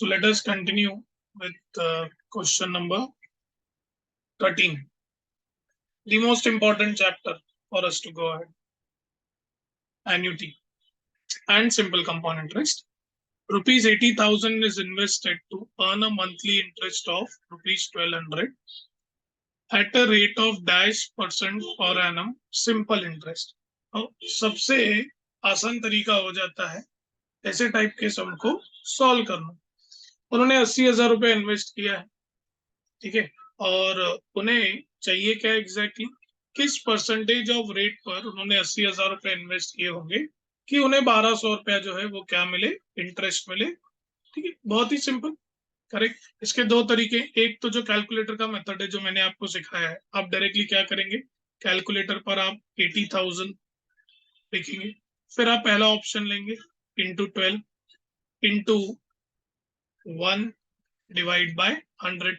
So let us continue with question number 13. The most important chapter for us to go ahead. Annuity and simple compound interest. Rupees 80,000 is invested to earn a monthly interest of rupees 1200 at a rate of -% per annum simple interest. सबसे आसान तरीका हो जाता है ऐसे type के सम को solve करना। उन्होंने 80,000 रुपए इन्वेस्ट किया है, ठीक है, और उन्हें चाहिए क्या एग्जैक्टली किस परसेंटेज ऑफ रेट पर उन्होंने 80,000 रुपए इन्वेस्ट किए होंगे कि उन्हें 1200 रुपया जो है वो क्या मिले, इंटरेस्ट मिले। ठीक है, बहुत ही सिंपल, करेक्ट। इसके दो तरीके, एक तो जो कैलकुलेटर का मेथड है जो मैंने आपको सिखाया है, आप डायरेक्टली क्या करेंगे, कैलकुलेटर पर आप 80,000 लिखेंगे, फिर आप पहला ऑप्शन लेंगे into 12 into 1 divide by 100,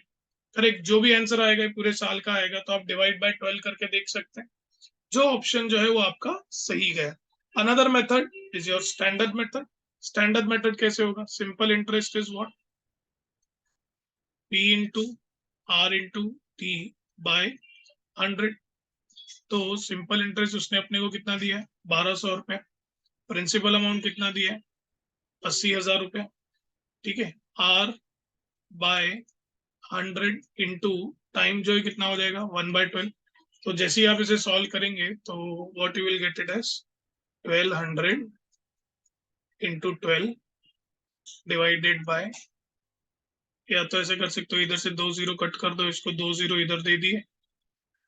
correct. जो भी आंसर आएगा पूरे साल का आएगा तो आप डिवाइड बाय 12 करके देख सकते हैं, जो ऑप्शन जो है वो आपका सही गया। Another method is your standard method. Standard method कैसे होगा, simple interest is what, P into R into T by 100। तो सिंपल इंटरेस्ट उसने अपने को कितना दिया है, 1200 रुपया। प्रिंसिपल अमाउंट कितना दिया है, 80,000 रुपया, ठीक है। R बाय 100 इंटू टाइम जो है कितना हो जाएगा, 1/12। तो जैसे ही आप इसे सॉल्व करेंगे तो what you will get it as 1200 into 12 divided by, या तो ऐसे कर सकते हो, इधर से 2 जीरो कट कर दो, इसको 2 जीरो इधर दे दिए,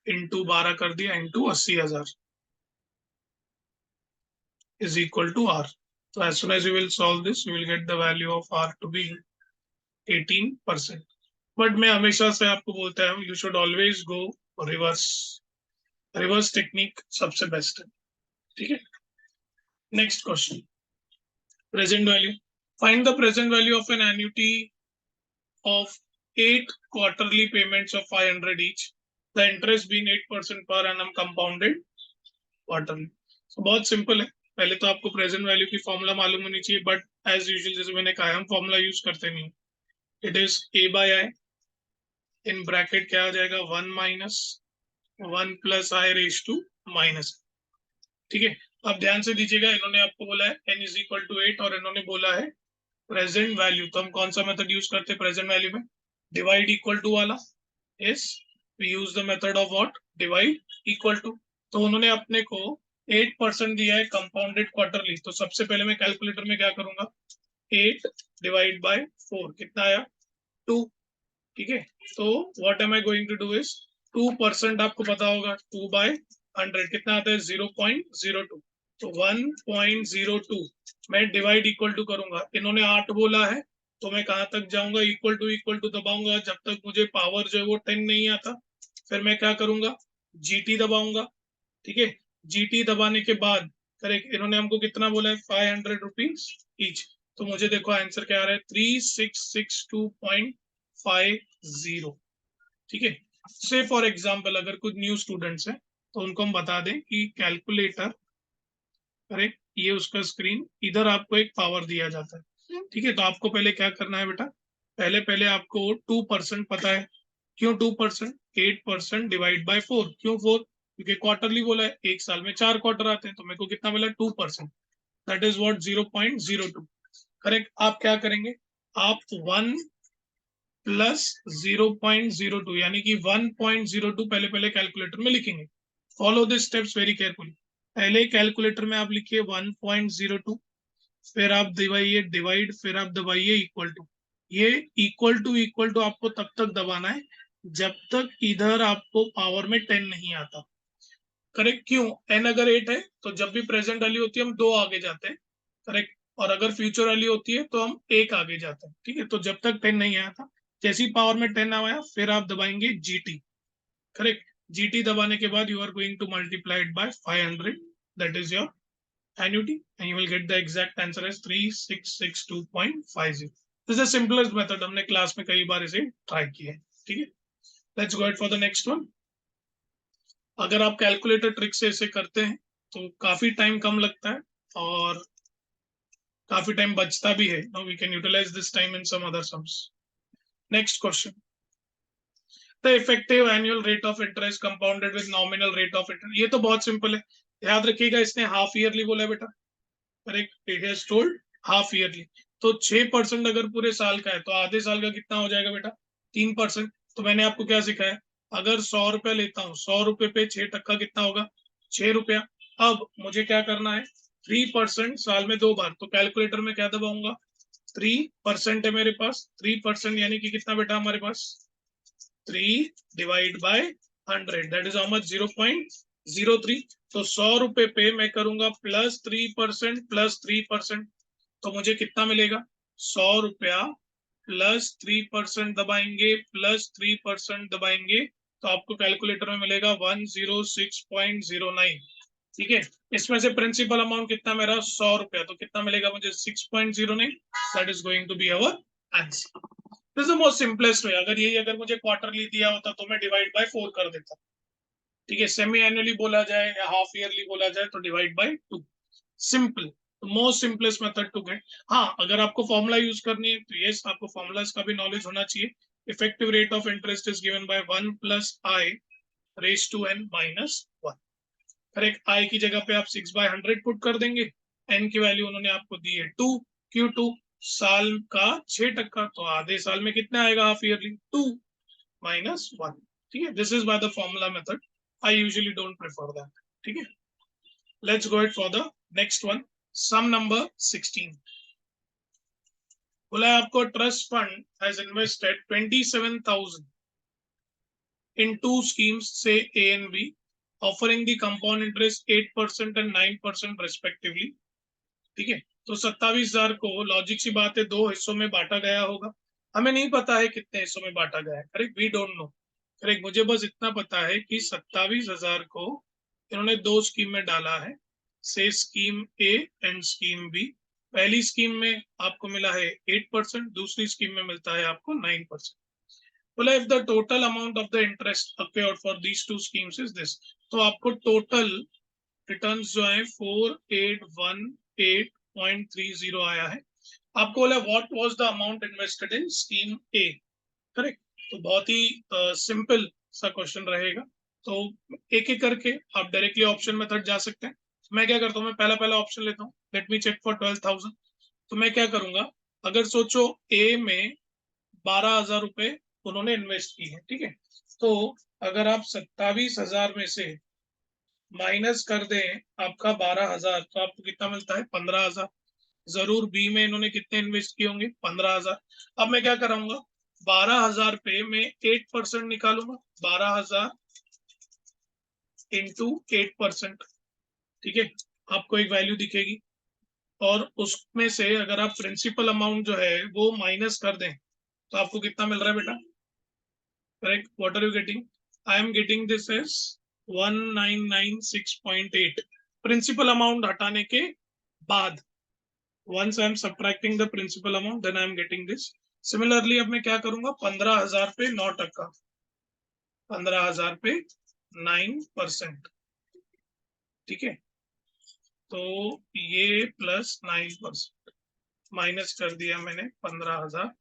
इंटू 12 कर दिया, into 80,000 is equal to R. So as soon as you will solve this, you will get the value of R to be 18%. But मैं हमेशा से आपको बोलता हूँ, you should always go reverse. Reverse technique सबसे best है, ठीक है। Next question, present value. Find the present value of an annuity of 8 quarterly payments of 500 each, the interest being 8% per annum compounded quarterly. So बहुत simple है, पहले तो आपको present value की फॉर्मूला मालूम होनी चाहिए, बट एज यूजुअल जैसे मैंने कहा हम फॉर्मूला यूज करते नहीं। It is A by I, in bracket क्या आ जाएगा, 1 minus 1 plus I raise to minus, ठीक है। अब ध्यान से दीजिएगा, इन्होंने आपको बोला है n इज इक्वल टू 8 और इन्होंने बोला है प्रेजेंट वैल्यू, तो हम कौन सा मेथड यूज करते हैं प्रेजेंट वैल्यू में, डिवाइड इक्वल टू वाला। Yes, we use the method of what, divide equal to. तो उन्होंने अपने को 8% दिया है कंपाउंडेड क्वार्टरली, तो सबसे पहले मैं कैलकुलेटर में क्या करूंगा, 8 डिवाइड बाय 4 कितना आया, 2, ठीक है। तो what am I going to do is 2% आपको पता होगा, 2 बाय 100 कितना आता है, 0.02। तो 1.02 मैं डिवाइड इक्वल टू करूंगा, इन्होंने 8 बोला है तो मैं कहां तक जाऊंगा, इक्वल टू दबाऊंगा जब तक मुझे पावर जो है वो 10 नहीं आता। फिर मैं क्या करूंगा, GT दबाऊंगा, ठीक है। GT दबाने के बाद, करेक्ट, इन्होंने हमको कितना बोला है, 500 रुपीज ईच। तो मुझे देखो आंसर क्या आ रहा है, 3662.50, ठीक है। से फॉर एग्जाम्पल अगर कुछ न्यू स्टूडेंट्स हैं तो उनको हम बता दें कि कैलकुलेटर, करेक्ट, ये उसका स्क्रीन, इधर आपको एक पावर दिया जाता है, ठीक है। तो आपको पहले क्या करना है बेटा, पहले पहले आपको 2% पता है, क्यों 2%, 8% डिवाइड बाय 4, क्यों 4, क्योंकि क्वार्टरली बोला है, एक साल में 4 क्वार्टर आते हैं, तो मेरे को कितना मिला 2%, दैट इज व्हाट 0.02, करेक्ट। आप क्या करेंगे, आप 1 प्लस 0.02 यानी कि 1.02 पहले पहले कैलकुलेटर में लिखेंगे। Follow this steps very carefully. पहले कैलकुलेटर में आप लिखिए 1.02, फिर आप दबाइए डिवाइड, फिर आप दबाइए इक्वल टू। ये इक्वल टू आपको तब तक दबाना है जब तक इधर आपको पावर में 10 नहीं आता, करेक्ट। क्यों, n अगर 8 है तो जब भी प्रेजेंट वैल्यू होती है हम 2 आगे जाते हैं, करेक्ट, और अगर फ्यूचर वैल्यू होती है तो हम 1 आगे जाते हैं, ठीक है। तो जब तक 10 नहीं आया था, जैसी पावर में 10 आया फिर आप दबाएंगे GT, करेक्ट। GT दबाने के बाद you are going to multiplied by 500, that is your annuity and you will get the exact answer as 3662.50. This is the simplest method, हमने क्लास में कई बार इसे ट्राई किया है, ठीक है। Let's go for the next one. अगर आप कैलकुलेटर ट्रिक से इसे करते हैं तो काफी टाइम कम लगता है और काफी टाइम बचता भी है. No we can utilize this time in some other sums. Next question. The effective annual rate of interest compounded with nominal rate of interest. ये तो बहुत सिंपल है, याद रखिएगा. इसने हाफ ईयरली बोला बेटा. Correct, it has told half yearly. तो 6% अगर पूरे साल का है तो आधे साल का कितना हो जाएगा बेटा? 3%. तो मैंने आपको क्या सिखाया, अगर 100 रुपया लेता हूँ, 100 रुपये पे 6% कितना होगा? 6 रुपया. अब मुझे क्या करना है, 3% साल में 2 बार. तो कैलकुलेटर में क्या दबाऊंगा? 3% है मेरे पास. 3% यानी कि कितना बेटा हमारे पास? 3 divide by 100, that is how much? 0.03. तो 100 रुपए पे मैं करूंगा +3% तो मुझे कितना मिलेगा? 100 रुपया +3% दबाएंगे, +3% दबाएंगे, तो आपको कैलकुलेटर में मिलेगा 106.09. ठीक है. इसमें से प्रिंसिपल अमाउंट कितना मेरा? 100 रुपया. तो कितना मिलेगा मुझे? 6.09. That is going to be our answer. This is the most simplest way. अगर मुझे क्वार्टरली दिया होता तो मैं डिवाइड बाय 4 कर देता. ठीक है. सेमी एनुअली बोला जाए या हाफ ईयरली बोला जाए तो divide by 2. Simple, most simplest method to get. हाँ, अगर आपको फॉर्मूला यूज करनी है तो यस, आपको फॉर्मूलाज का भी नॉलेज होना चाहिए. Effective rate of interest is given by 1 + I raise to n - 1. Correct. I की जगह पे आप 6/100 पुट कर देंगे. n की वैल्यू उन्होंने आपको दी है 2. Q2 साल का 6%, तो आधे साल में कितना आएगा हाफ ईयरली? 2 - 1. ठीक है. This is by the formula method. I usually don't prefer that. ठीक है. Let's go it for the next one. Some number 16. बोला है आपको trust fund has invested 27,000 in 2 schemes, say A and B, offering the compound interest 8% and 9% respectively. ठीक है. तो 27,000 को, logic सी बात है, 2 हिस्सों में बांटा गया होगा. हमें नहीं पता है कितने हिस्सों में बांटा गया है. Correct, we don't know. Correct, मुझे बस इतना पता है कि 27,000 को इन्होंने 2 स्कीम में डाला है, से scheme A and scheme B. पहली स्कीम में आपको मिला है 8%, दूसरी स्कीम में मिलता है आपको 9%. बोला if the total amount of the interest appeared for these 2 schemes is this. तो आपको टोटल रिटर्न्स जो है 4818.30 आया है. आपको बोला what was the amount invested in scheme A. Correct. तो बहुत ही सिंपल सा क्वेश्चन रहेगा. तो एक एक करके आप डायरेक्टली ऑप्शन मेथड जा सकते हैं. मैं क्या करता हूँ, मैं पहला पहला ऑप्शन लेता हूँ. Let me check for 12,000. तो मैं क्या करूंगा, अगर सोचो ए में 12,000 रुपए उन्होंने इन्वेस्ट की है. ठीक है. तो अगर आप 27,000 में से माइनस कर दें आपका 12,000, तो आपको कितना मिलता है? 15,000. जरूर बी में इन्होंने कितने इन्वेस्ट किए होंगे? 15,000. अब मैं क्या कराऊंगा, 12,000 पे मैं 8% निकालूंगा. 12,000 इंटू 8%. ठीक है. आपको एक वैल्यू दिखेगी, और उसमें से अगर आप प्रिंसिपल अमाउंट जो है वो माइनस कर दें तो आपको कितना मिल रहा है बेटा? Correct. What are you getting? I am getting this as 1996.8. Principal amount हटाने के बाद, once I am subtracting the principal amount, then I am getting this. Similarly, अब मैं क्या करूंगा, 15,000 पे 9%, 15,000 पे 9%. ठीक है. तो ये +9% माइनस कर दिया मैंने 15,000.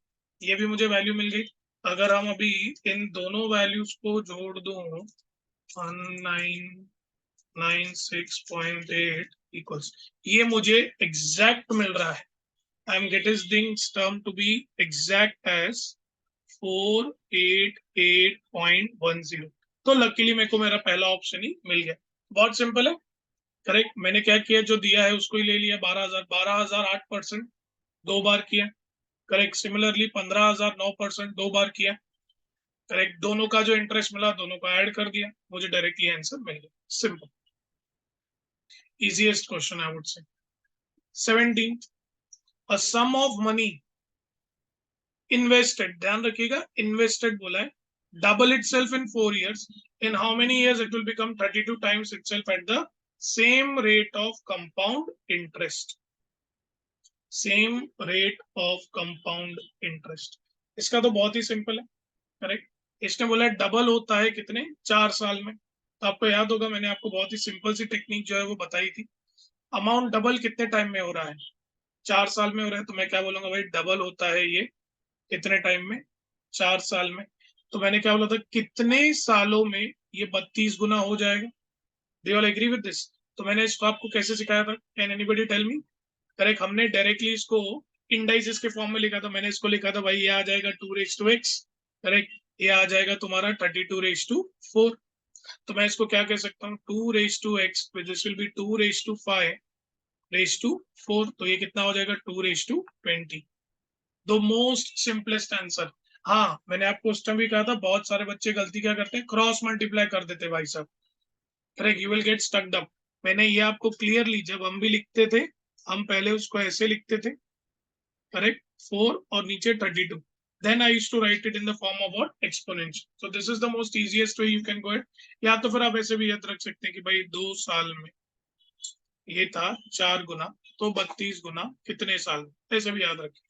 ये भी मुझे वैल्यू मिल गई. अगर हम अभी इन दोनों वैल्यूज को जोड़ दूं, 1996.8 इक्वल्स, ये मुझे एग्जैक्ट मिल रहा है. I am getting this term to be exact as 488.10. तो लकीली मेरे को मेरा पहला ऑप्शन ही मिल गया. बहुत सिंपल है. करेक्ट. मैंने क्या किया, जो दिया है उसको ही ले लिया. 12,000, 12,000 8% 2 बार किया. करेक्ट. सिमिलरली 15,000 9% 2 बार किया. करेक्ट. दोनों का जो इंटरेस्ट मिला दोनों को ऐड कर दिया, मुझे डायरेक्टली आंसर मिल गया. Simple, easiest question I would say. 17. A sum of money invested, ध्यान रखिएगा, invested बोला है, double itself in 4 years. In how many years it will become 32 times itself at the same rate of compound interest. Same rate of compound interest. इसका तो बहुत ही simple है. Correct. इसने बोला डबल होता है कितने? 4 साल में. तो आपको याद होगा मैंने आपको बहुत ही सिंपल सी टेक्निक जो है वो बताई थी. अमाउंट डबल कितने टाइम में हो रहा है? 4 साल में हो रहा है तो मैं क्या बोलूंगा भाई, डबल होता है ये कितने टाइम में, 4 साल में। तो मैंने क्या बोला था, कितने सालों में ये 32 गुना हो जाएगा। They all agree with this. तो मैंने इसको आपको कैसे सिखाया था, can anybody tell me. Correct, हमने डायरेक्टली इसको इंडाइसेस के फॉर्म में लिखा था। मैंने इसको लिखा था भाई, ये आ जाएगा 2 raised to x। करेक्ट, ये आ जाएगा तुम्हारा 32 raised to 4। तो मैं इसको क्या कह सकता हूँ, 2 raised to x, this will B 2 raised to 5 raised to 4। तो ये कितना हो जाएगा, 2 raised to 20। The most simplest answer. हाँ, मैंने आपको उस टाइम भी कहा था, बहुत सारे बच्चे गलती क्या करते हैं, क्रॉस मल्टीप्लाई कर देते हैं भाई साहब। Correct, you will gate स्टक्ड up. मैंने ये आपको क्लियरली, जब हम भी लिखते थे, हम पहले उसको ऐसे लिखते थे, करेक्ट, 4 और नीचे 32। Then I used to write it in the form of what, exponential. So this is the most easiest way you can go ahead. या तो फिर आप ऐसे भी याद रख सकते हैं कि भाई 2 साल में ये था 4 गुना, तो 32 गुना कितने साल में, ऐसे भी याद रखें।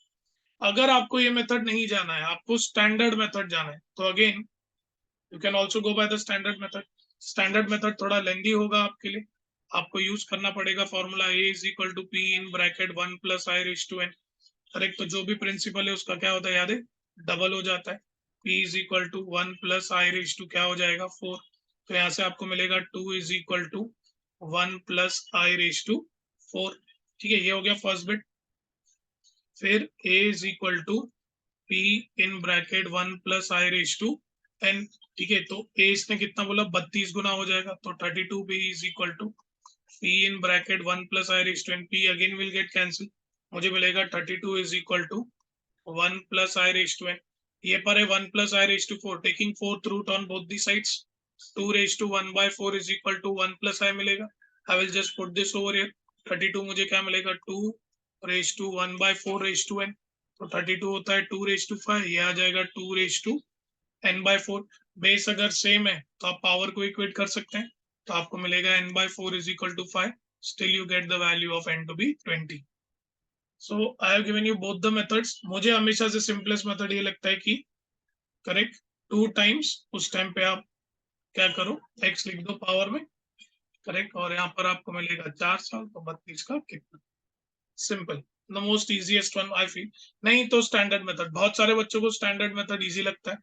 अगर आपको ये मेथड नहीं जाना है, आपको स्टैंडर्ड मेथड जाना है, तो again you can also go by the standard method. Standard method थोड़ा लेंदी होगा आपके लिए, आपको यूज करना पड़ेगा formula A is equal to P in bracket 1 plus I raise to n. Correct, तो जो भी प्रिंसिपल है उसका क्या होता है, याद है, डबल हो जाता है। P is equal to 1 plus I raise to क्या हो जाएगा, 4। तो यहाँ से आपको मिलेगा 2 is equal to 1 plus I raise to 4। ठीक है, ये हो गया फर्स्ट बिट। फिर A is equal to P in bracket 1 plus I raise to n. ठीक है, तो A इसने कितना बोला, 32 गुना हो जाएगा, तो 32 is equal to P in bracket 1 plus I raise to n. P again will get cancel, मुझे मिलेगा 32 is equal to 1 plus I raised to n। ये पर है 1 plus I raised to 4, taking fourth root on both the sides। 2 raised to 1 by 4 is equal to 1 plus I मिलेगा। I will just put this over here। 32 मुझे क्या मिलेगा, 2 raised to 1 by 4 raised to n। तो 32 होता है 2 raised to 5, ये आ जाएगा 2 raised to n by 4। Base अगर सेम है तो आप पावर को इक्वेट कर सकते हैं, तो आपको मिलेगा n by 4 is equal to 5। Still you get the value of n to be 20। So I have given you both the methods. मुझे हमेशा से सिंपलेस्ट मेथड ये लगता है कि करेक्ट 2 टाइम्स, उस टाइम पे आप क्या करो, x लिख दो पावर में, करेक्ट, और यहाँ पर आपको मिलेगा 4 साल, तो 32 का कितना। Simple, the most easiest one I feel. नहीं तो स्टैंडर्ड मेथड, बहुत सारे बच्चों को स्टैंडर्ड मेथड इजी लगता है।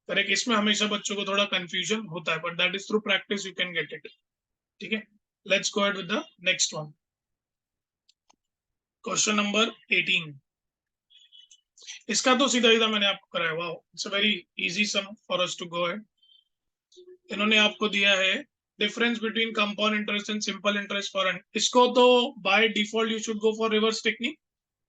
करेक्ट, इसमें हमेशा बच्चों को थोड़ा कंफ्यूजन होता है, but that is through practice you can get it. ठीक है, let's go ahead with the next one. Question number 18। इसका तो सीधा सीधा मैंने आपको कराया, wow, it's a very easy sum for us to go ahead. इन्होंने आपको दिया है difference between compound interest and simple interest for n. इसको तो by default you should go for reverse technique.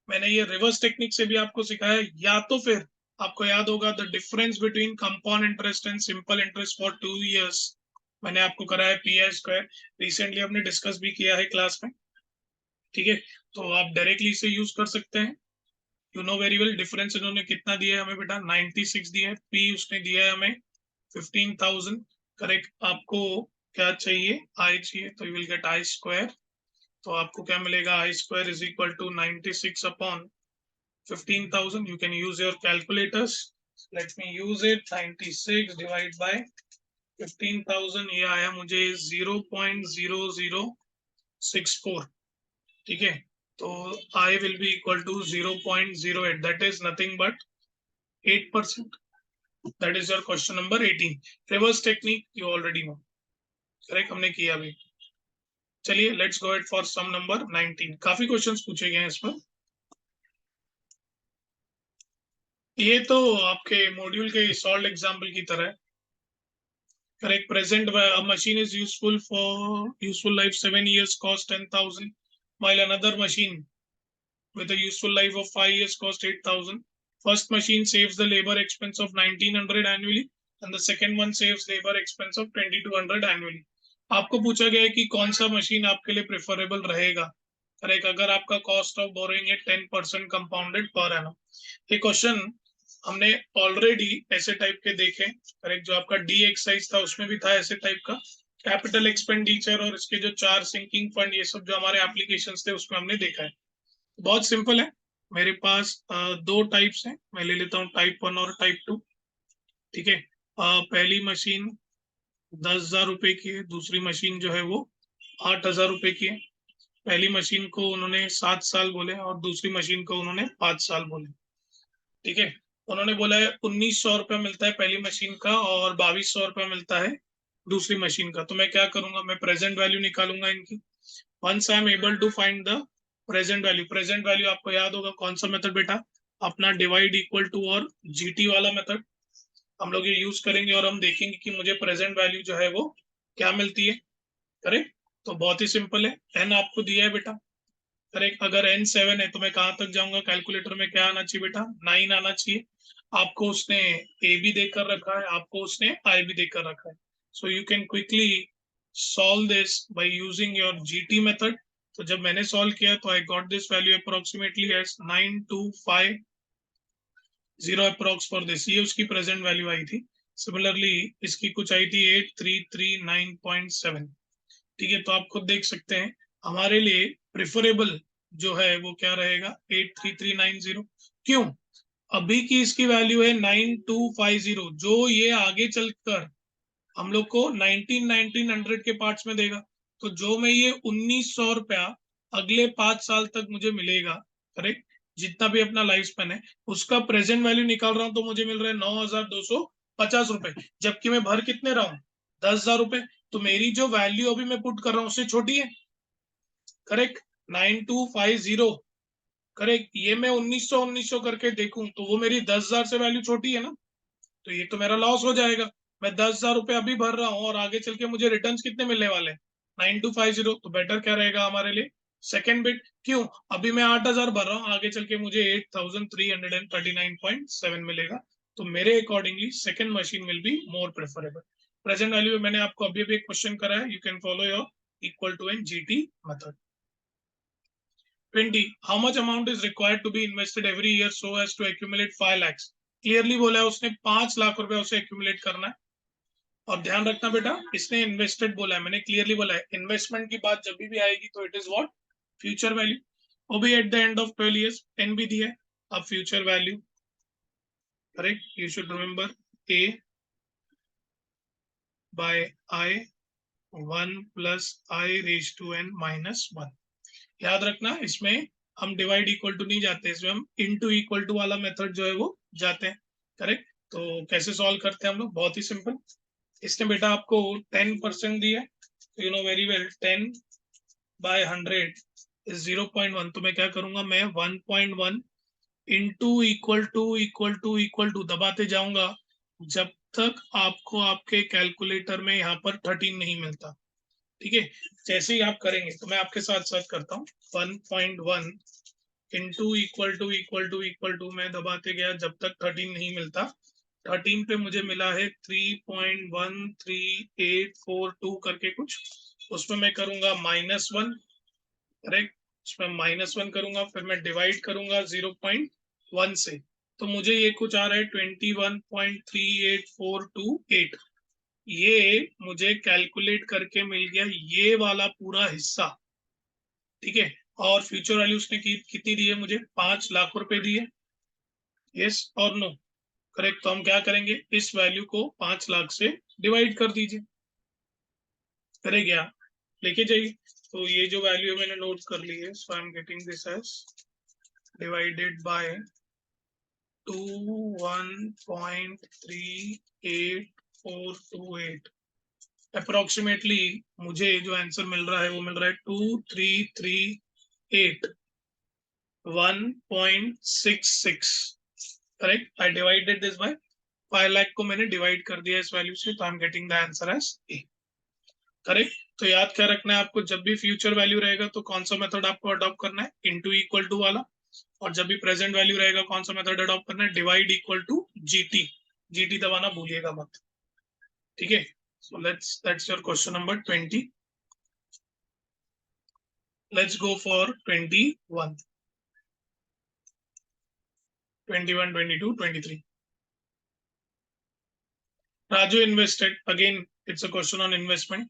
मैंने ये रिवर्स टेक्निक से भी आपको सिखाया, या तो फिर आपको याद होगा the difference between compound interest and simple interest for 2 years। मैंने आपको कराया पी आई स्क्वायर, रिसेंटली हमने डिस्कस भी किया है क्लास में। ठीक है, तो आप डायरेक्टली इसे यूज कर सकते हैं। You know very well, difference इन्होंने कितना दिया है हमें बेटा, 96 दिया है। पी उसने दिया है हमें 15,000। करेक्ट, आपको क्या चाहिए, आई चाहिए, तो you will get i square. तो आपको क्या मिलेगा, i square is equal to 96 upon 15,000। You can use your calculators, let me use it. 96 divide by 15,000, ये आया मुझे 0.0064। ठीक है, तो I will be equal to 0.08, that is nothing but 8%। That is your question number 18। Reverse technique you already know, correct, हमने किया अभी। चलिए let's go ahead for sum number 19। काफी क्वेश्चंस पूछे गए हैं इस पर। ये तो आपके मॉड्यूल के सॉल्व एग्जाम्पल की तरह है। Correct, present machine is useful life 7 years cost 10,000, while another machine with a useful life of 5 years cost 8,000. First machine saves the labor expense of 1,900 annually and the second one saves labor expense of 2,200 annually। आपको पूछा गया है कि कौन सा machine आपके लिए preferable रहेगा। करेक्ट, अगर आपका कॉस्ट ऑफ बोरोइंग है 10% कंपाउंडेड पर एनम। ये क्वेश्चन हमने ऑलरेडी ऐसे टाइप के देखे। करेक्ट, जो आपका डी एक्सरसाइज था उसमें भी था ऐसे टाइप का। कैपिटल एक्सपेंडिचर और इसके जो 4 सिंकिंग फंड, ये सब जो हमारे एप्लीकेशंस थे उसमें हमने देखा है। बहुत सिंपल है। मेरे पास 2 टाइप्स हैं, मैं ले लेता हूँ टाइप 1 और टाइप 2। ठीक है, पहली मशीन 10,000 रुपए की है, दूसरी मशीन जो है वो 8,000 रुपए की है। पहली मशीन को उन्होंने 7 साल बोले और दूसरी मशीन को उन्होंने 5 साल बोले। ठीक है, उन्होंने बोला है 1900 रुपया मिलता है पहली मशीन का और 2200 रुपया मिलता है दूसरी मशीन का। तो मैं क्या करूंगा, मैं प्रेजेंट वैल्यू निकालूंगा इनकी। Once I am able to find the present value आपको याद होगा कौन सा मेथड बेटा, अपना डिवाइड इक्वल टू और जीटी वाला मेथड हम लोग ये यूज करेंगे और हम देखेंगे कि मुझे प्रेजेंट वैल्यू जो है वो क्या मिलती है। करेक्ट, तो बहुत ही सिंपल है, एन आपको दिया है बेटा। करेक्ट, अगर एन 7 है तो मैं कहां तक जाऊंगा, कैलकुलेटर में क्या आना चाहिए बेटा, 9 आना चाहिए। आपको उसने ए भी देकर रखा है, आपको उसने आई भी देकर रखा है। So you can quickly solve this by using your GT method. तो जब मैंने सॉल्व किया तो I got this value approximately as 9250 approx for this, ये उसकी प्रेजेंट वैल्यू आई थी। सिमिलरली इसकी कुछ आई थी 8339.7। ठीक है, तो आप खुद देख सकते हैं हमारे लिए प्रिफरेबल जो है वो क्या रहेगा, 83390। क्यों, अभी की इसकी वैल्यू है 9250, जो ये आगे चलकर हम लोग को 1900 के पार्ट्स में देगा। तो जो मैं ये 1900 रुपया अगले 5 साल तक मुझे मिलेगा, करेक्ट, जितना भी अपना लाइफ स्पेन है, उसका प्रेजेंट वैल्यू निकाल रहा हूं तो मुझे मिल रहा है 9250 रुपए, जबकि मैं भर कितने रहा हूं, 10,000 रुपए। तो मेरी जो वैल्यू अभी मैं पुट कर रहा हूँ उससे छोटी है। करेक्ट, 9250। करेक्ट, ये मैं 1900 करके देखूं तो वो मेरी 10,000 से वैल्यू छोटी है ना, तो ये तो मेरा लॉस हो जाएगा। मैं 10,000 रुपये अभी भर रहा हूँ और आगे चल के मुझे रिटर्न कितने मिलने वाले हैं, 9250। तो बेटर क्या रहेगा हमारे लिए, सेकेंड बिट। क्यों, अभी मैं 8,000 भर रहा हूँ, आगे चल के मुझे 8,339.7 मिलेगा। तो मेरे accordingly second machine will be more preferable. Present value में मैंने आपको अभी भी एक क्वेश्चन करा है, you can follow your equal to and GT method. 20, how much amount is required to be invested every year so as to accumulate 5 lakhs? Clearly बोला है उसने 5 लाख रुपए उसे एक्यूमुलेट करना है। और ध्यान रखना बेटा, इसने इन्वेस्टेड बोला है, मैंने क्लियरली बोला है इन्वेस्टमेंट की बात जब भी आएगी तो it is what, future value. वो भी at the end of 12 years, n भी दिया है। अब future value, correct, you should remember A by I 1 plus I raise to n minus 1। याद रखना, इसमें हम डिवाइड इक्वल टू नहीं जाते, इसमें हम इनटू इक्वल टू वाला मेथड जो है वो जाते हैं। करेक्ट, तो कैसे सॉल्व करते हैं हम लोग, बहुत ही सिंपल। इसने बेटा आपको 10% दिया है, तो you know very well 10 by 100 is 0.1। तो मैं क्या करूंगा, मैं 1.1 इंटू इक्वल टू दबाते जाऊंगा जब तक आपको आपके कैलकुलेटर में यहाँ पर 13 नहीं मिलता। ठीक है, जैसे ही आप करेंगे तो मैं आपके साथ साथ करता हूँ, 1.1 इंटू इक्वल टू मैं दबाते गया जब तक 13 नहीं मिलता। 13 पे मुझे मिला है 3.13842 करके कुछ, उसमें मैं करूंगा -1। करेक्ट, उसमें -1 करूंगा, फिर मैं डिवाइड करूंगा 0.1 से, तो मुझे ये कुछ आ रहा है 21.38428। ये मुझे कैलकुलेट करके मिल गया ये वाला पूरा हिस्सा। ठीक है, और फ्यूचर वैल्यू उसने कितनी दी है मुझे, 5 लाख रुपए दी है। यस और नो, करेक्ट। तो हम क्या करेंगे, इस वैल्यू को 5 लाख से डिवाइड कर दीजिए। करे क्या, लेके जाइए। तो ये जो वैल्यू मैंने नोट कर ली है, so I am getting this as divided by 21.38428। Approximately मुझे जो आंसर मिल रहा है वो मिल रहा है 2338.1.66। Correct, I divided this by 5 lakh को मैंने डिवाइड कर दिया इस वैल्यू से, तो I am getting the answer as A. Correct, तो याद क्या रखना है आपको, जब भी फ्यूचर वैल्यू रहेगा तो कौन सा मेथड आपको अडॉप्ट करना है, इनटू इक्वल टू वाला। और जब भी प्रेजेंट वैल्यू रहेगा कौन सा मेथड अडॉप्ट करना है, divide equal to GT. GT दबाना भूलिएगा मत। ठीक है, so that's your question number 20। Let's go for 21, 22, 23। Raju invested, again it's a question on investment,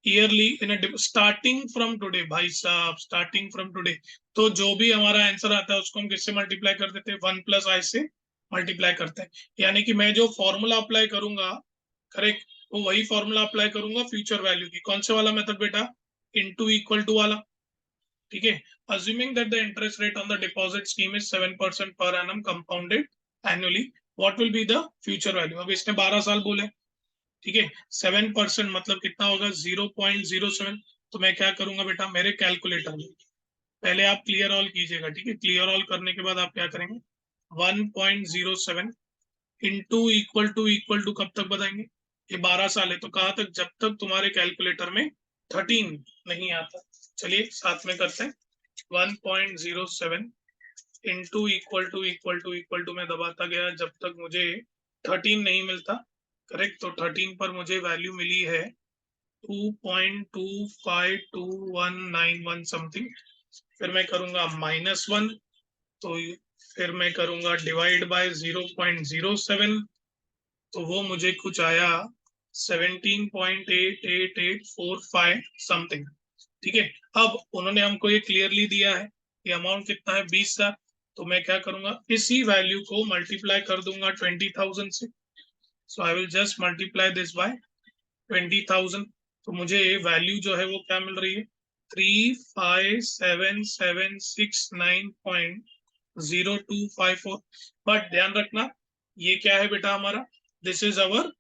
yearly in starting from today. भाई साहब, स्टार्टिंग फ्रॉम टुडे, तो जो भी हमारा आंसर आता है उसको हम किससे मल्टीप्लाई कर देते हैं, 1 प्लस आई से मल्टीप्लाई करते हैं। यानी कि मैं जो फॉर्मूला अप्लाई करूंगा, करेक्ट, वो वही फॉर्मूला अप्लाई करूंगा फ्यूचर वैल्यू की। कौन से वाला मेथड बेटा, इनटू इक्वल टू वाला। ठीक है, assuming that the interest rate on the deposit scheme is 7% per annum compounded annually, what will be the future value? अब इसने 12 साल बोले, ठीक है, 7% मतलब कितना होगा 0.07। तो मैं क्या करूंगा बेटा, मेरे कैलकुलेटर में पहले आप क्लियर ऑल कीजिएगा, ठीक है, क्लियर ऑल करने के बाद आप क्या करेंगे 1.07 इक्वल टू कब तक बताएंगे, ये 12 साल है तो कहाँ तक, जब तक तुम्हारे कैलकुलेटर में 13 नहीं आता। चलिए साथ में करते हैं 1.07 इक्वल टू मैं दबाता गया जब तक मुझे 13 नहीं मिलता, करेक्ट। तो 13 पर मुझे वैल्यू मिली है 2.252191 समथिंग। फिर मैं करूंगा -1, तो फिर मैं करूंगा डिवाइड बाय 0.07, तो वो मुझे कुछ आया 17.88845 समथिंग। ठीक है, अब उन्होंने हमको ये क्लियरली दिया है कि अमाउंट कितना है 20,000। तो मैं क्या करूंगा, इसी वैल्यू को मल्टीप्लाई कर दूंगा 20,000 से। So I will just multiply this by 20,000। तो मुझे वैल्यू जो है वो क्या मिल रही है 357769.0254। बट ध्यान रखना ये क्या है बेटा हमारा, this is our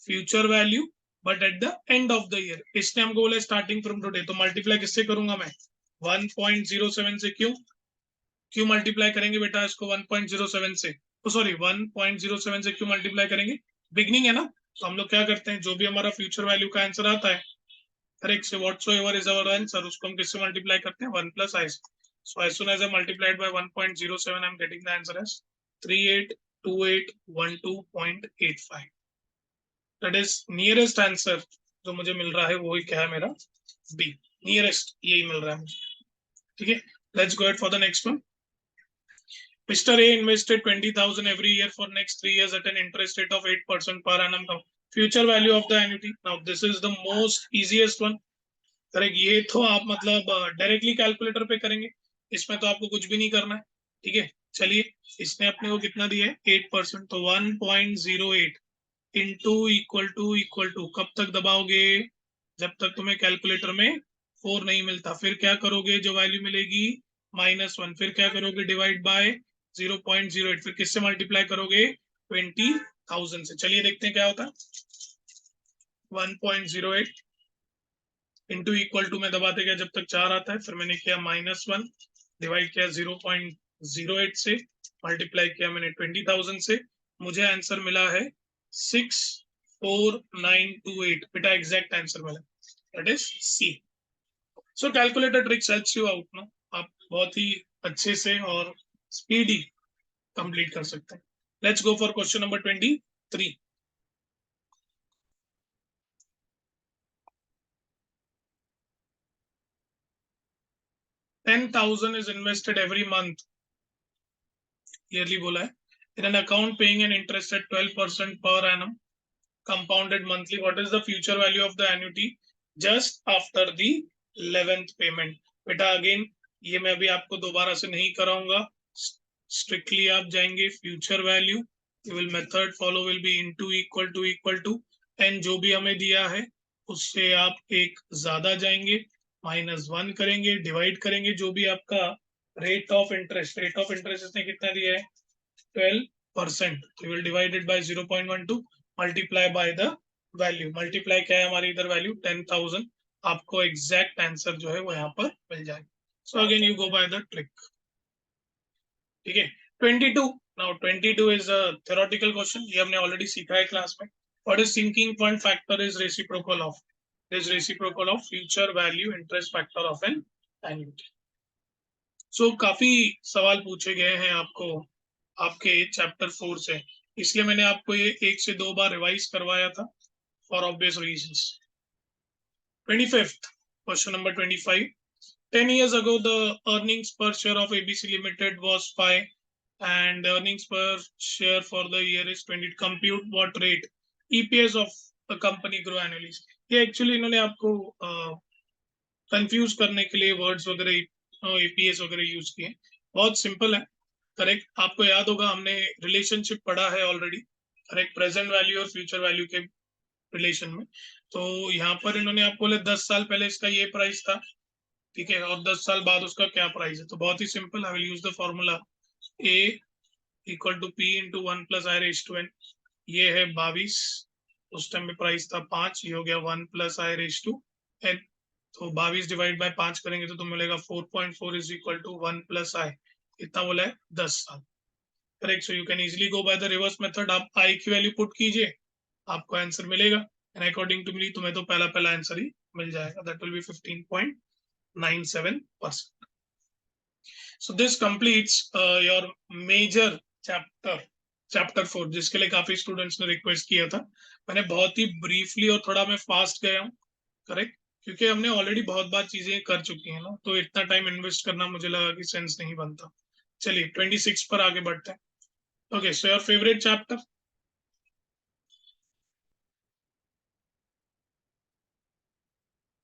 future value but at the end of the year. इसने हमको बोला स्टार्टिंग फ्रॉम टुडे, तो मल्टीप्लाई किससे करूंगा मैं 1.07 से। क्यों क्यों मल्टीप्लाई करेंगे बेटा इसको 1.07 से, तो सॉरी 1.07 से क्यों मल्टीप्लाई करेंगे, बिगनिंग है ना। तो हम लोग क्या करते हैं, जो भी हमारा फ्यूचर वैल्यू का आंसर आता है करेक्ट से व्हाटसोएवर इज आवर आंसर, उसको हम किससे मल्टीप्लाई करते हैं 1 + i। So as soon as I multiplied by 1.07 I am getting the answer as 382812.85। That is nearest answer जो मुझे मिल रहा है वो ही क्या है मेरा बी, नियरेस्ट यही मिल रहा है मुझे। ठीक है, let's go for the next one. Mr. A invested 20,000 every year for next 3 years at an interest rate of 8% per annum. Future value of the annuity. Now this is the most easiest one. Correct, ये तो आप मतलब directly calculator पे करेंगे, इसमें तो आपको कुछ भी नहीं करना है। ठीक है, चलिए इसने अपने को कितना दिया है 8%, तो 1.08 इक्वल टू कब तक दबाओगे, जब तक तुम्हें कैलकुलेटर में 4 नहीं मिलता। फिर क्या करोगे, जो वैल्यू मिलेगी -1, फिर क्या करोगे डिवाइड बाय 0.08, फिर किससे मल्टीप्लाई करोगे 20,000 से। चलिए देखते हैं क्या होता है 1.08 इक्वल टू में दबाते गया जब तक 4 आता है, फिर मैंने किया -1 डिवाइड किया 0.08 से, मल्टीप्लाई किया मैंने 20,000 से, मुझे आंसर मिला है 64928। बेटा एग्जैक्ट आंसर मिला, that is C. So calculator tricks helps you out no, आप बहुत ही अच्छे से और स्पीडी कंप्लीट कर सकते हैं। Let's go for question number 23। 10,000 is invested every month, yearly बोला है, in an account paying an interest at 12% per annum compounded monthly. What is the future value of the annuity just after the 11th payment? बेटा again ये मैं अभी आपको दोबारा से नहीं कराऊंगा, स्ट्रिक्टली आप जाएंगे future value, will method follow will be into equal to and जो भी हमें दिया है उससे आप एक ज्यादा जाएंगे, -1 करेंगे, डिवाइड करेंगे जो भी आपका रेट ऑफ इंटरेस्ट इसने कितना दिया है 12%, तो will divided by 0.12 multiply by the value, multiply क्या है हमारी इधर वैल्यू 10,000, आपको एग्जैक्ट आंसर जो है वो यहाँ पर मिल जाएगा। So again you go by the trick. ठीक है, 22। Now 22 is a theoretical question, ये हमने ऑलरेडी सीखा है क्लास में। What is sinking fund factor is reciprocal of, is reciprocal of future value interest factor of an annuity. So काफी सवाल पूछे गए हैं आपको आपके चैप्टर 4 से, इसलिए मैंने आपको ये 1 से 2 बार रिवाइज करवाया था for obvious reasons. 25th question number 25। 10 years ago the earnings per share of ABC Limited was 5 and the earnings per share for the year is 20। compute what rate EPS of the company grow annually। ये actually इन्होंने आपको confuse करने के लिए words वगैरह APS वगैरह use किए, बहुत सिंपल है। करेक्ट, आपको याद होगा हमने रिलेशनशिप पढ़ा है ऑलरेडी, करेक्ट, प्रेजेंट वैल्यू और फ्यूचर वैल्यू के रिलेशन में। तो यहाँ पर इन्होंने आपको बोले 10 साल पहले इसका ये प्राइस था, ठीक है, और 10 साल बाद उसका क्या प्राइस है। तो बहुत ही simple, I will use the formula A equal to P into 1 plus I raise to n. ये है 22, उस टाइम में प्राइस था 5, ये हो गया 1 plus I raise to N. तो 22 डिवाइड बाय 5 करेंगे तो मिलेगा 4.4 is equal to 1 plus I. इतना बोला है 10 साल। Correct, so you can easily go by the reverse method. आप आई की वैल्यू पुट कीजिए, आपको आंसर मिलेगा। एंड अकॉर्डिंग टू मी तुम्हें तो पहला पहला आंसर ही मिल जाएगा, that will be 15.97%। So this completes your major chapter, chapter 4, जिसके लिए काफी स्टूडेंट्स ने रिक्वेस्ट किया था। मैंने बहुत ही ब्रीफली और थोड़ा मैं फास्ट गया हूँ, करेक्ट, क्योंकि हमने ऑलरेडी बहुत बार चीजें कर चुकी हैं ना, तो इतना टाइम इन्वेस्ट करना मुझे लगा कि सेंस नहीं बनता। चलिए 26 पर आगे बढ़ते हैं। Okay, so your favourite chapter,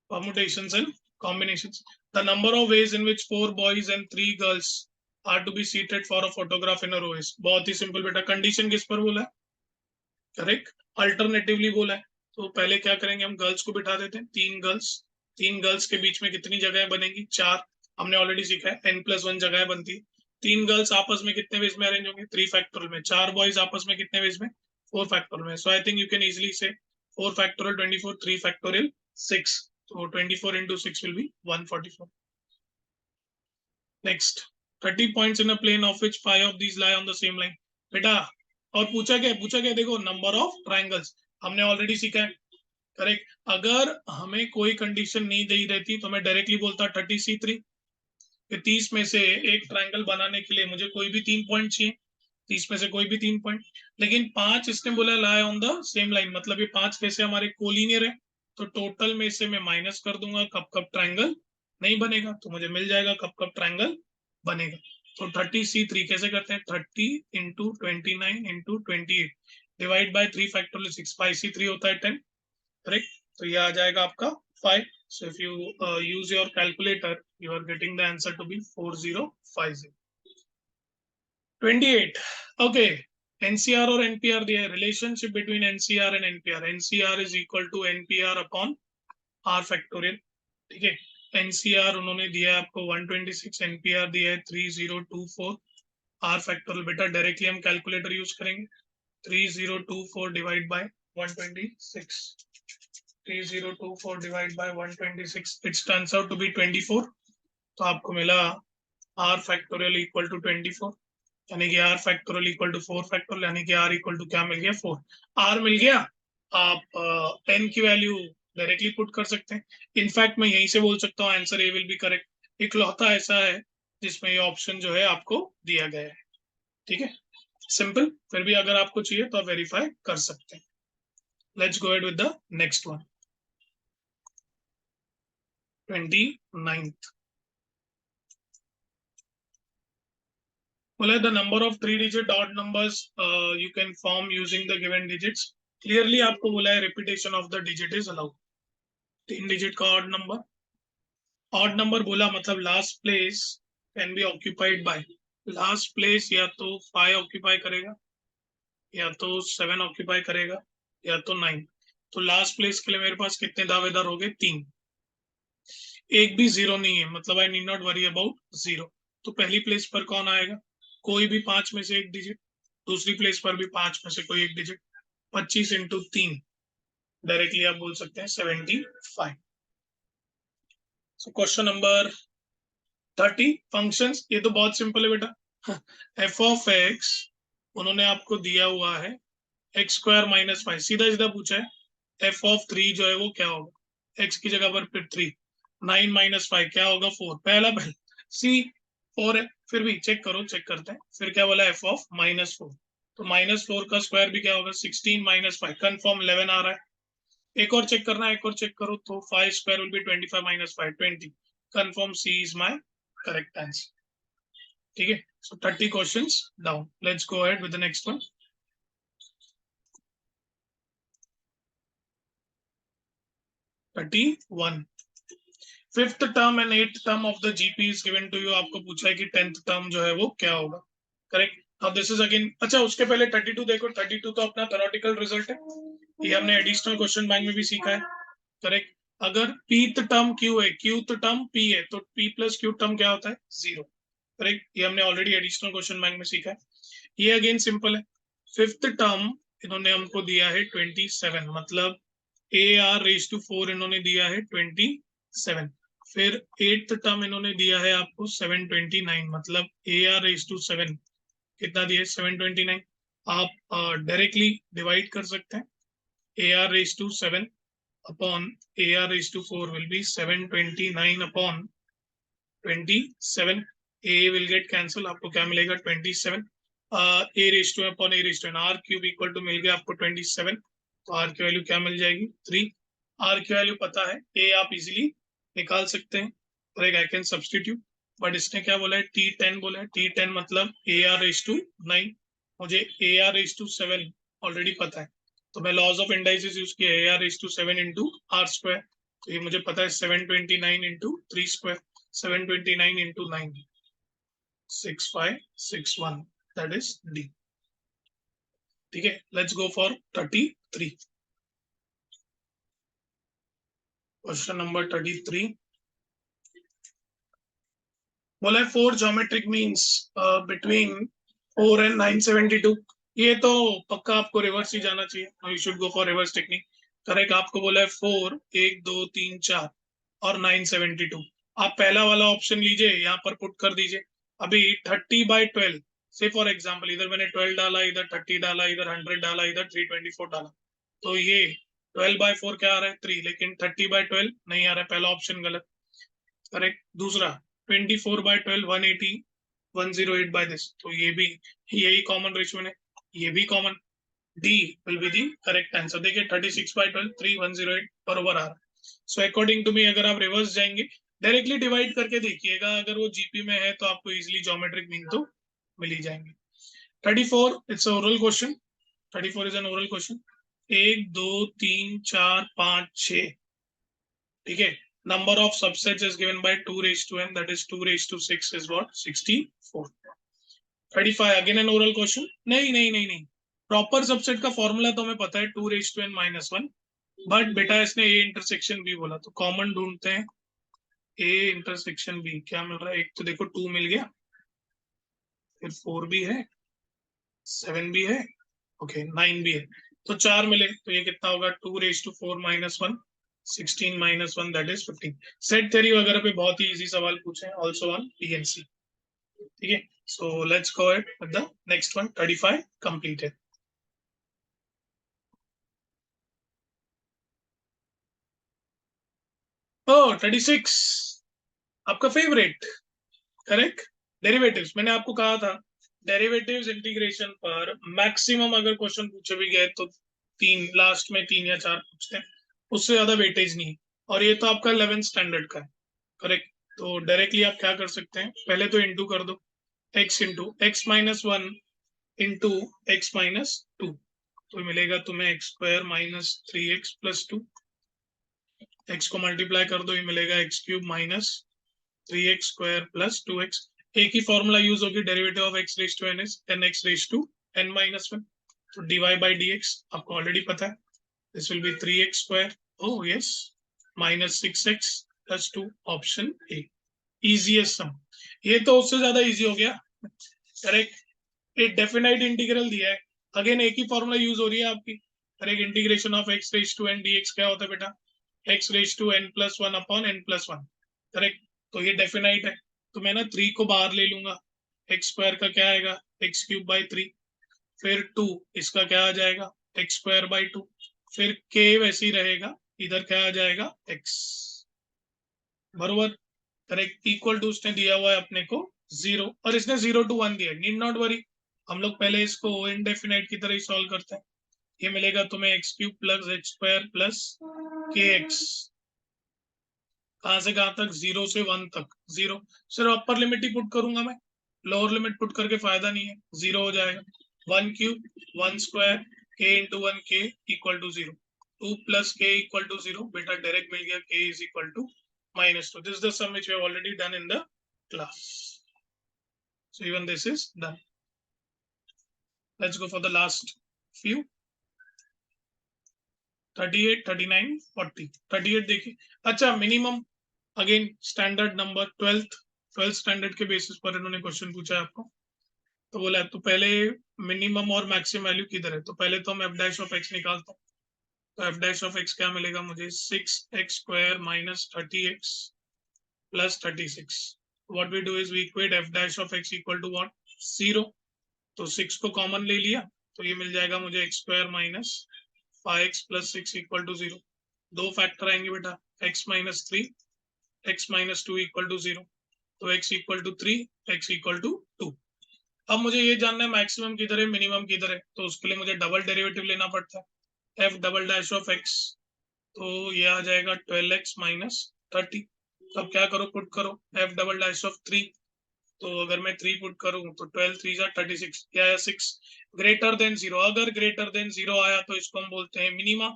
permutations and combinations. The number of ways in which 4 boys and 3 girls are to be seated for a photograph in a row is। बहुत ही सिंपल बेटा, कंडीशन किस पर बोला है, करेक्ट, अल्टरनेटिवली बोला है। तो पहले क्या करेंगे, हम गर्ल्स को बिठा देते हैं, 3 गर्ल्स, 3 गर्ल्स के बीच में कितनी जगह बनेगी, 4। हमने ऑलरेडी सीखा है n+1 जगह बनती है। 3 गर्ल्स आपस में कितने वेज में अरेंज होंगे, 3 फैक्टोरियल में। 4 बॉयज आपस में कितने वेज में, 4 फैक्टोरियल में। So I think you can easily से 4 factorial 24, 3 factorial 6। So 24 into 6 will be 144. Next, 30 points in a plane of which 5 of these lie on the same line. बेटा, और पूछा क्या, देखो नंबर ऑफ ट्राइंगल्स हमने already सीखा है, करेक्ट। अगर हमें कोई कंडीशन नहीं दी रहती तो मैं डायरेक्टली बोलता 30C3। 30 में से एक ट्राइंगल बनाने के लिए मुझे कोई भी 3 पॉइंट चाहिए, 30 में से कोई भी 3 पॉइंट। लेकिन 5 इसने बोला lie on the same line, मतलब ये 5 कैसे हमारे कोलिनियर है। तो टोटल में से मैं माइनस कर दूंगा, कब कब ट्राइंगल नहीं बनेगा, तो मुझे मिल जाएगा कब कब ट्राइंगल बनेगा। तो 30C3 कैसे करते हैं, 30 into 29 into 28 divide by 3 factorial 6, 5C3 होता है 10, करेक्ट। तो ये आ जाएगा आपका 5। So if you use your calculator, you are getting the answer to be 4050। 28, okay, NCR और NPR दिया है, relationship between NCR and NPR। NCR is equal to NPR upon R factorial, ठीक है। NCR उन्होंने दिया है आपको 126, NPR दिया है 3024, R factorial बेटा डायरेक्टली हम कैलकुलेटर यूज करेंगे, 3024 divide by 126, 3024 divide by 126, it's turns out to be 24। तो आपको मिला R factorial इक्वल टू 24, यानी कि R factorial equal to 4 factorial, यानी कि R इक्वल टू क्या मिल गया, 4। R मिल गया, आप n की वैल्यू डायरेक्टली पुट कर सकते हैं। इनफैक्ट मैं यहीं से बोल सकता हूँ answer A will be correct. इकलौता ऐसा है जिसमें ये ऑप्शन जो है आपको दिया गया है, ठीक है, सिंपल। फिर भी अगर आपको चाहिए तो आप वेरीफाई कर सकते हैं। Let's go ahead with the next one, 29th। बोला the number of 3-digit odd numbers you can form using the given digits। Clearly आपको बोला है repetition of the digit is allowed. 3 digit का ऑड नंबर बोला मतलब last place can be occupied by, last place या तो 5 occupy करेगा, या तो 7 ऑक्यूपाई करेगा, या तो 9। तो लास्ट प्लेस के लिए मेरे पास कितने दावेदार हो गए, 3। एक भी जीरो नहीं है, मतलब I need not worry about zero. तो पहली प्लेस पर कौन आएगा, कोई भी 5 में से एक डिजिट। दूसरी प्लेस पर भी 5 में से कोई एक डिजिट। 25 इंटू 3, डायरेक्टली आप बोल सकते हैं 75। So question number 30, functions. ये तो बहुत सिंपल है बेटा, एफ ऑफ एक्स उन्होंने आपको दिया हुआ है x² - 5, सीधा सीधा पूछा है। एफ ऑफ 3 जो है वो क्या होगा, x की जगह पर फिर 3, 9 - 5 क्या होगा, 4। पहला सी 4 है, फिर भी चेक करते हैं। फिर क्या बोला, एफ ऑफ -4, तो -4 का स्क्वायर भी क्या होगा, 16 - 5, कंफर्म 11 आ रहा है। एक और चेक करना है, एक और चेक करो तो 5 square will be 25 - 5, 20, confirm C is my correct answer, ठीक है। So 30 questions down, let's go ahead with the next one. 31, fifth term and 8th term of the GP is given to you. आपको पूछा है कि 10th term जो है वो क्या होगा, correct. Now this is again, अच्छा उसके पहले 32 देखो। 32 तो अपना थ्योरेटिकल रिजल्ट है, ये हमने एडिशनल क्वेश्चन बैंक में भी सीखा है, करेक्ट। अगर pth टर्म q है, qth टर्म p है, तो p प्लस q टर्म क्या होता है? 0। करेक्ट, ये हमने ऑलरेडी एडिशनल क्वेश्चन बैंक में सीखा है। ये अगेन सिंपल है। फिफ्थ टर्म इन्होंने हमको दिया है 27, मतलब ए आर रेज टू 4 इन्होंने दिया है 27। फिर एट्थ टर्म इन्होंने दिया है आपको 729, मतलब ए आर रेज टू 7 कितना दिया है? 729। आप डायरेक्टली डिवाइड कर सकते हैं। A R raise to 7 upon AR raised to 4 will be 729 upon 27. A will get cancel, आपको क्या मिलेगा? 27। A raised to upon A raised to n, R cube equal to मिल गया आपको 27। तो R की वैल्यू क्या मिल जाएगी? 3। R की वैल्यू पता है, A आप इजीली निकाल सकते हैं। और एक आई कैन सब्सटीट्यूट, बट इसने क्या बोला है? T10 बोला है। T10 मतलब AR raised to 9। मुझे AR raised to 7 ऑलरेडी पता है, तो मैं लॉज ऑफ इंडाइसिस यूज किया। AR raised to 7 into R square, तो ये मुझे पता है 729 into 3 square, 729 into 9, 6561, that is D। ठीक है, let's go for 33। Question number 33 बोला है 4 ज्योमेट्रिक मीन्स बिटवीन 4 and 972। ये तो पक्का आपको रिवर्स ही जाना चाहिए, you should go for reverse technique. Correct, आपको बोला है 4 1 2 3 4 और 972। आप पहला वाला ऑप्शन लीजिए, यहाँ पर पुट कर दीजिए। अभी 30/12 से फॉर एग्जाम्पल, इधर मैंने 12 डाला, इधर 30 डाला, इधर 100 डाला, इधर 324 डाला, तो ये 12/4 क्या आ रहा है? 3। लेकिन 30/12 नहीं आ रहा है, पहला ऑप्शन गलत। करेक्ट। दूसरा 24/12 180 108 बाय दिस, तो ये भी यही कॉमन रेशियो है, ये भी common. D will be the correct answer. देखिए 36/12 3108 बरोबर आ रहा है। सो अकॉर्डिंग टू मी, अगर आप रिवर्स जाएंगे, डायरेक्टली डिवाइड करके देखिएगा, अगर वो जीपी में है तो आपको इजिली ज्योमेट्रिक मीन तो मिल ही जाएंगे। 34 it's oral question. 34 is an oral question. 1 2 3 4 5 6, ठीक है। Number of subsets is given by 2 raised to n, that is 2 raised to 6 is what? 64। 35 again an oral question. नहीं नहीं नहीं नहीं, प्रॉपर सबसेट का formula तो हमें पता है 2 raised to n minus 1, but बेटा इसने ए इंटरसेक्शन बी बोला, तो कॉमन ढूंढते हैं। ए इंटरसेक्शन बी क्या मिल रहा है? एक तो देखो 2 मिल गया, फिर 4 भी है, 7 भी है, ओके 9 भी है, तो 4 मिले, तो ये कितना होगा? 2 raised to 4 minus 1, 16 minus 1, that is 15। Set theory वगैरह पे बहुत ही इजी सवाल पूछे हैं, ऑल्सो ऑन पीएनसी। ठीक है, so let's go ahead with the next one. 35 completed. Oh 36 आपका फेवरेट। करेक्ट। डेरिवेटिव्स, मैंने आपको कहा था डेरिवेटिव्स इंटीग्रेशन पर मैक्सिमम अगर क्वेश्चन पूछे भी गए तो तीन, लास्ट में 3 या 4 पूछते हैं, उससे ज्यादा वेटेज नहीं है। और ये तो आपका 11th स्टैंडर्ड का है। करेक्ट, तो डायरेक्टली आप क्या कर सकते हैं? पहले तो इंटू कर दो, x into X minus 1 into X minus 2, तो मिलेगा तुम्हें X square minus 3x plus 2। X को मल्टीप्लाई कर दो, ये मिलेगा X cube minus 3x square plus 2x। एक ही फॉर्मूला यूज होगी, derivative of x raise to n is nx raise to n minus 1, तो dy बाई dx आपको ऑलरेडी पता है, this will be 3x square, oh yes, minus 6x plus 2, option A easiest सम। ये तो उससे ज्यादा easy हो गया। करेक्ट, एक डेफिनाइट इंटीग्रल दिया है, अगेन एक ही फॉर्मूला यूज हो रही है आपकी। Correct, integration of x raise to n dx क्या होता है बेटा? x raise to n plus 1 upon n plus 1। Correct, तो ये डेफिनाइट है, तो मैं ना 3 को बाहर ले लूंगा, एक्स स्क्वायर का क्या आएगा? एक्स क्यूब बाई 3, फिर 2 इसका क्या आ जाएगा? एक्स स्क्वायर बाई 2, फिर k वैसे ही रहेगा, इधर क्या आ जाएगा? x, बरोबर। करेक्ट, इक्वल टू उसने दिया हुआ है अपने को 0, और इसने 0 to 1 दिया है, नीड नॉट वरी। हम लोग पहले इसको इनडेफिनाइट की तरह ही सॉल्व करते हैं। ये मिलेगा तुम्हें x cube plus x square plus के एक्स, कहां से कहां तक? 0 से 1 तक 0। सिर्फ अपर लिमिट ही पुट करूंगा मैं, लोअर लिमिट पुट करके फायदा नहीं है, 0 हो जाएगा। 1 क्यूब 1 स्क्वायर के into 1 K equal to 0, 2 plus K equal to 0, बेटा डायरेक्ट मिल गया, K is equal to -2। This is the sum which we have already done in the class, so even this is done। Let's go for the last few। 38, 39, 40. 38 देखिए। अच्छा, minimum again standard number 12th standard के basis पर इन्होंने question पूछा है आपको। तो बोला तो पहले मिनिमम और मैक्सिमम वैल्यू किधर है, तो पहले तो हम एफ डैश ऑफ एक्स निकालता हूँ। तो एफ डैश ऑफ एक्स क्या मिलेगा मुझे, 6x² minus 30x plus 36। What we do is we equate F dash of X equal to what, 0। तो 6 को कॉमन ले लिया, तो ये मिल जाएगा मुझे x² minus 5x plus 6 equal to 0। दो फैक्टर आएंगे बेटा, x minus 3, x minus 2 equal to 0। तो x equal to 3, x equal to 2। अब मुझे ये जानना है मैक्सिमम किधर है, मिनिमम किधर है, तो उसके लिए मुझे डबल डेरिवेटिव लेना पड़ता है, f double dash of x। तो ये आ जाएगा 12x माइनस 30। तो अब क्या करो, पुट करो f डबल डैश ऑफ 3। तो अगर मैं 3 पुट करूं तो 12 3 जा 36, क्या है 6 ग्रेटर देन 0। अगर ग्रेटर देन 0 आया तो इसको हम बोलते हैं minima.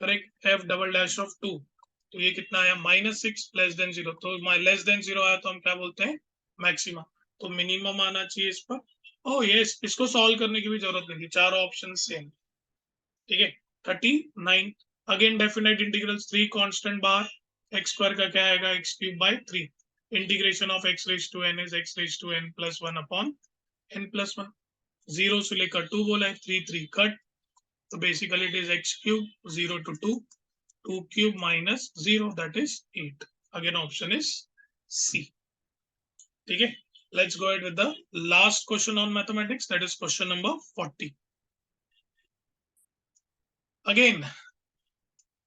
Correct, f double dash of 2। तो ये कितना आया, -6 लेस देन 0। तो लेस देन 0 आया तो हम क्या बोलते हैं, मैक्सिमा। तो मिनिमम आना चाहिए इस पर। ओह यस, इसको सॉल्व करने की भी जरूरत नहीं थी, चारों ऑप्शन सेम। ठीक है, 39। अगेन डेफिनेट इंटीग्रल्स, 3 कांस्टेंट बाहर, x स्क्वायर का क्या आएगा, x³ by 3। Integration of x raise to n is x raise to n plus 1 upon n plus 1। 0 से लेकर 2 बोला है, 3 3 कट। तो basically it is x³ 0 to 2, 2³ minus 0, that is 8. Again option is C. ठीक है, let's go ahead with the last question on mathematics, that is question number 40. Again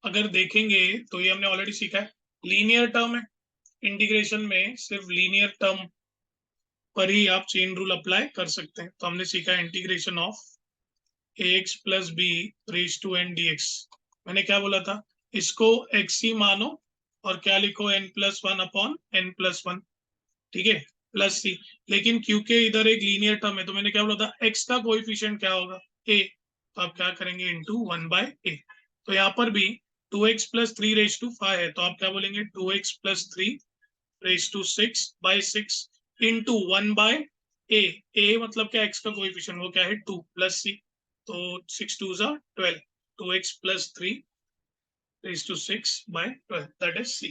अगर देखेंगे तो ये हमने ऑलरेडी सीखा है, लीनियर टर्म है, इंटीग्रेशन में सिर्फ लीनियर टर्म पर ही आप चेन रूल अप्लाई कर सकते हैं। तो हमने सीखा है integration of ax plus B raise to n dx। मैंने क्या बोला था, इसको x ही मानो और क्या लिखो, n plus 1 upon n plus 1। ठीक है, प्लस सी। लेकिन क्योंकि इधर एक लीनियर टर्म है तो मैंने क्या बोला था, x का कोएफिशिएंट क्या होगा, a। तो आप क्या करेंगे, इंटू 1 बाय a। तो यहाँ पर भी 2x प्लस 3 रेज टू 5 है, तो आप क्या बोलेंगे, 2x plus 3 raise to 6 by 6 into 1 by a। a मतलब क्या, x का कोएफिशिएंट, वो क्या है 2 प्लस c। तो 6 2 जा 12, 2x plus 3 raised to 6 by 12, that is C.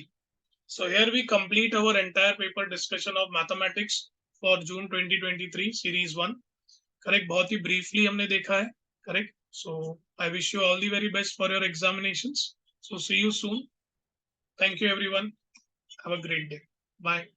So here we complete our entire paper discussion of mathematics for June 2023 series 1. Correct, बहुत ही briefly हमने देखा है। Correct. So I wish you all the very best for your examinations. So see you soon. Thank you everyone. Have a great day. Bye.